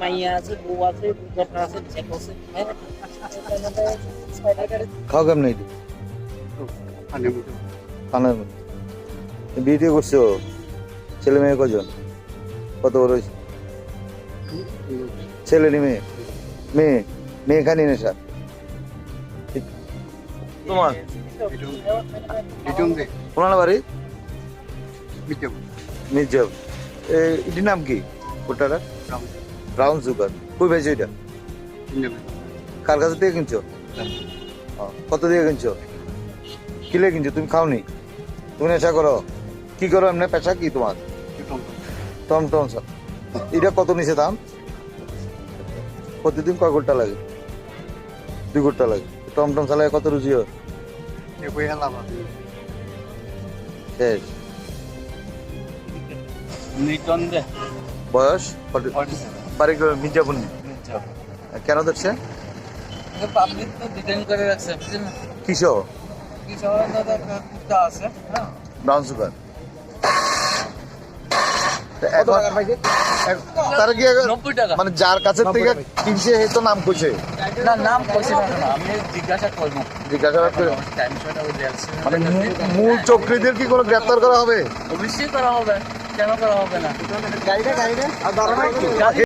মাইয়া আছে, বউ আছে, ঘটনা আছে, চেক আছে। খাও কেমন এই কানের মধ্যে বিয়ে করছো? ছেলে মেয়ে কজন? কত বড় হয়েছে? ছেলে নি মেয়ে? মেয়ে মেয়ে খানি নেশা তোমার কোনার বাড়ি মির্জাব। এটির নাম কি? ওটার ব্রাউন সুগার। কই পেয়েছো এটা? কার কাছে থেকে কিনছো? কত দিয়ে কিনছো? কিলে কিনছো? তুমি খাওনি? তুমি নেশা করো? কি করো এমনি? পেশা কি তোমার? টমটম। এটা কত নিচে দাম? প্রতিদিন কয় ঘন্টা লাগে? 2 ঘন্টা লাগে। টমটম চালায় কত রুজি হয়? শেষ। বয়স বাড়ি মির্জাপুর। কেন ধরছে? কিসব ব্রাউন সুগার? তারা কি মানে যার কাছে থেকে কিনছে সে তো নাম কইছে? নাম কইছে না, আমি জিজ্ঞাসা করব। মানে মূল চক্রীদের কি কোনো গ্রেফতার করা হবে? অবশ্যই করা হবে, কেন করা হবে না?